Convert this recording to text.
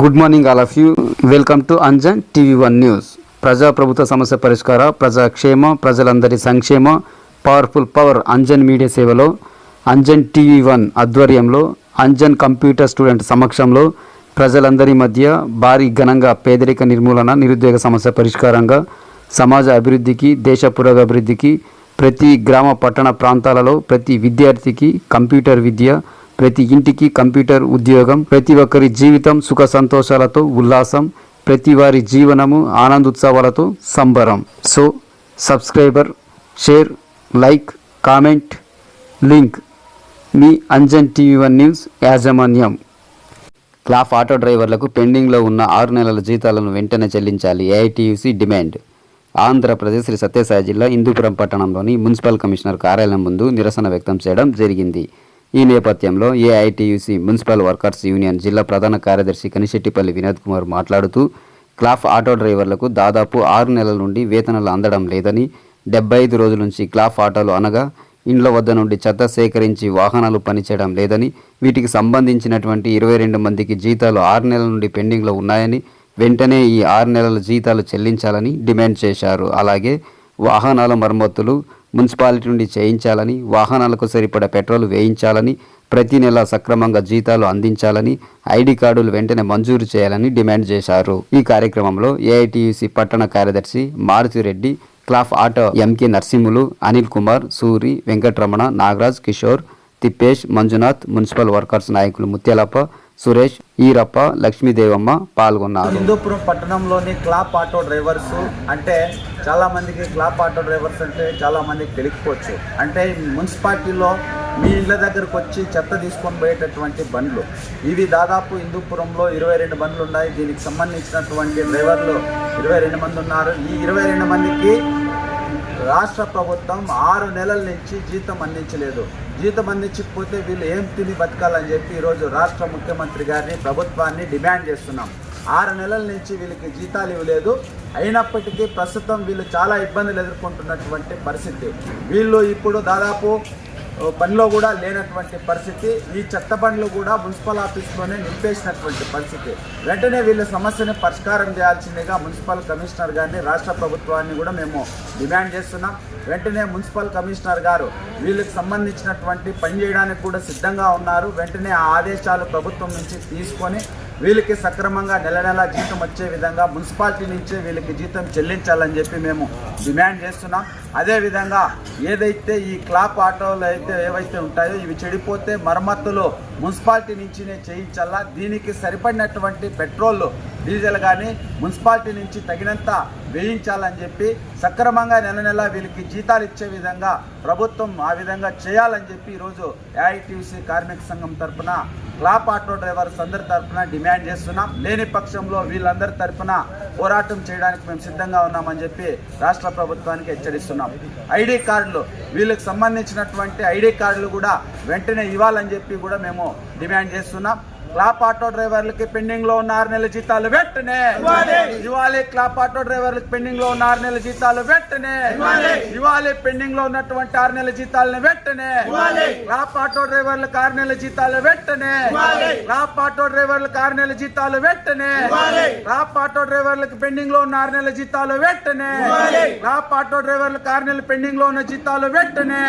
Good morning all of you. Welcome to Anjan TV one news. ప్రజాప్రభుత్వ సమస్య పరిష్కార, ప్రజాక్షేమ, ప్రజలందరి సంక్షేమ, పవర్ఫుల్ పవర్ అంజన్ మీడియా సేవలో అంజన్ టీవీ1 ఆధ్వర్యంలో అంజన్ కంప్యూటర్ స్టూడెంట్ సమక్షంలో ప్రజలందరి మధ్య భారీ ఘనంగా పేదరిక నిర్మూలన, నిరుద్యోగ సమస్య పరిష్కారంగా, సమాజ అభివృద్ధికి, దేశ పురోగభివృద్ధికి, ప్రతి గ్రామ పట్టణ ప్రాంతాలలో ప్రతి విద్యార్థికి కంప్యూటర్ విద్య, ప్రతి ఇంటికి కంప్యూటర్ ఉద్యోగం, ప్రతి ఒక్కరి జీవితం సుఖ సంతోషాలతో ఉల్లాసం, ప్రతి వారి జీవనము ఆనందోత్సవాలతో సంబరం. So subscriber, share, like, comment, link మీ అంజన్ టీవీ1 న్యూస్ యాజమాన్యం. క్లాఫ్ ఆటో డ్రైవర్లకు పెండింగ్లో ఉన్న 6 నెలల జీతాలను వెంటనే చెల్లించాలి. ఏఐటీయూసీ డిమాండ్. ఆంధ్రప్రదేశ్ శ్రీ సత్యసాయి జిల్లా హిందూపురం పట్టణంలోని మున్సిపల్ కమిషనర్ కార్యాలయం ముందు నిరసన వ్యక్తం చేయడం జరిగింది. ఈ నేపథ్యంలో ఏఐటీయూసీ మున్సిపల్ వర్కర్స్ యూనియన్ జిల్లా ప్రధాన కార్యదర్శి కనిశెట్టిపల్లి వినోద్ కుమార్ మాట్లాడుతూ, క్లాఫ్ ఆటో డ్రైవర్లకు దాదాపు 6 నెలల నుండి వేతనాలు అందడం లేదని, 75 రోజుల నుంచి క్లాఫ్ ఆటోలు అనగా ఇండ్ల వద్ద నుండి చెత్త సేకరించి వాహనాలు పనిచేయడం లేదని, వీటికి సంబంధించినటువంటి 22 మందికి జీతాలు 6 నెలల నుండి పెండింగ్లో ఉన్నాయని, వెంటనే ఈ 6 నెలల జీతాలు చెల్లించాలని డిమాండ్ చేశారు. అలాగే వాహనాల మరమ్మతులు మున్సిపాలిటీ నుండి చేయించాలని, వాహనాలకు సరిపడా పెట్రోల్ వేయించాలని, ప్రతి నెల సక్రమంగా జీతాలు అందించాలని, ఐడి కార్డులు వెంటనే మంజూరు చేయాలని డిమాండ్ చేశారు. ఈ కార్యక్రమంలో ఏఐటీయూసీ పట్టణ కార్యదర్శి Maruthi Reddy, CLAP auto MK Narsimhulu, Anil Kumar, Suri, Venkataramana, Nagaraj, Kishore, Tippesh, Manjunath, municipal workers నాయకులు ముత్యాలప్ప, సురేష్, ఈరప్ప, లక్ష్మీదేవమ్మ పాల్గొన్నారు. హిందూపురం పట్టణంలోని క్లాప్ ఆటో డ్రైవర్స్ అంటే చాలా మందికి క్లాప్ ఆటో డ్రైవర్స్ అంటే చాలా మందికి తెలియకపోవచ్చు. అంటే మున్సిపాలిటీలో మీ ఇళ్ళ దగ్గరకు వచ్చి చెత్త తీసుకొని పోయేటటువంటి బండ్లు ఇవి దాదాపు హిందూపురంలో 22 బండ్లు ఉన్నాయి. దీనికి సంబంధించినటువంటి డ్రైవర్లు 22 మంది ఉన్నారు. ఈ 22 మందికి రాష్ట్ర ప్రభుత్వం 6 నెలల నుంచి జీతం అందించలేదు. జీతం అందించకపోతే వీళ్ళు ఏం తిని బతకాలని చెప్పి ఈరోజు రాష్ట్ర ముఖ్యమంత్రి గారిని, ప్రభుత్వాన్ని డిమాండ్ చేస్తున్నాం. 6 నెలల నుంచి వీళ్ళకి జీతాలు ఇవ్వలేదు. అయినప్పటికీ ప్రస్తుతం వీళ్ళు చాలా ఇబ్బందులు ఎదుర్కొంటున్నటువంటి పరిస్థితి. వీళ్ళు ఇప్పుడు దాదాపు పనిలో కూడా లేనటువంటి పరిస్థితి. ఈ చెత్త బండ్లు కూడా మున్సిపల్ ఆఫీస్లోనే నింపేసినటువంటి పరిస్థితి. వెంటనే వీళ్ళ సమస్యని పరిష్కారం చేయాల్సిందిగా మున్సిపల్ కమిషనర్ గారిని, రాష్ట్ర ప్రభుత్వాన్ని కూడా మేము డిమాండ్ చేస్తున్నాం. వెంటనే మున్సిపల్ కమిషనర్ గారు వీళ్ళకి సంబంధించినటువంటి పని చేయడానికి కూడా సిద్ధంగా ఉన్నారు. వెంటనే ఆ ఆదేశాలు ప్రభుత్వం నుంచి తీసుకొని వీళ్ళకి సక్రమంగా నెల నెల జీతం వచ్చే విధంగా మున్సిపాలిటీ నుంచే వీళ్ళకి జీతం చెల్లించాలని చెప్పి మేము డిమాండ్ చేస్తున్నాం. అదేవిధంగా ఏదైతే ఈ క్లాప్ ఆటోలు ఏవైతే ఉంటాయో ఇవి చెడిపోతే మరమ్మతులు మున్సిపాలిటీ నుంచినే చేయించాలా. దీనికి సరిపడినటువంటి పెట్రోల్, డీజిల్ కానీ మున్సిపాలిటీ నుంచి తగినంత వేయించాలని చెప్పి సక్రమంగా నెల నెల వీళ్ళకి జీతాలు ఇచ్చే విధంగా ప్రభుత్వం ఆ విధంగా చేయాలని చెప్పి ఈరోజు ఏఐటీయూసీ కార్మిక సంఘం తరఫున, క్లాప్ ఆటో డ్రైవర్స్ అందరి తరఫున డిమాండ్ చేస్తున్నాం. లేని పక్షంలో వీళ్ళందరి తరఫున పోరాటం చేయడానికి మేము సిద్ధంగా ఉన్నామని చెప్పి రాష్ట్ర ప్రభుత్వానికి హెచ్చరిస్తున్నాం. ఐడి కార్డులు, వీళ్ళకి సంబంధించినటువంటి ఐడి కార్డులు కూడా వెంటనే ఇవ్వాలని చెప్పి కూడా మేము డిమాండ్ చేస్తున్నాం. క్లాప్ ఆటో డ్రైవర్లకి పెండింగ్ లో ఉన్న 6 నెలల జీతాలు వెంటనే ఇవ్వాలి. క్లాప్ ఆటో డ్రైవర్లకి పెండింగ్ లో ఉన్న 6 నెలల జీతాలు వెంటనే ఇవ్వాలి. పెండింగ్ లో ఉన్నటువంటి 6 నెలల జీతాలను వెంటనే క్లాప్ ఆటో డ్రైవర్లకు 6 నెలల జీతాలు వెంటనే క్లాప్ ఆటో డ్రైవర్లకు 6 నెలల జీతాలు వెంటనే క్లాప్ ఆటో డ్రైవర్లకు పెండింగ్ లో ఉన్న 6 నెలల జీతాలు వెంటనే క్లాప్ ఆటో డ్రైవర్లకు 6 నెలల పెండింగ్ లో ఉన్న జీతాలు వెంటనే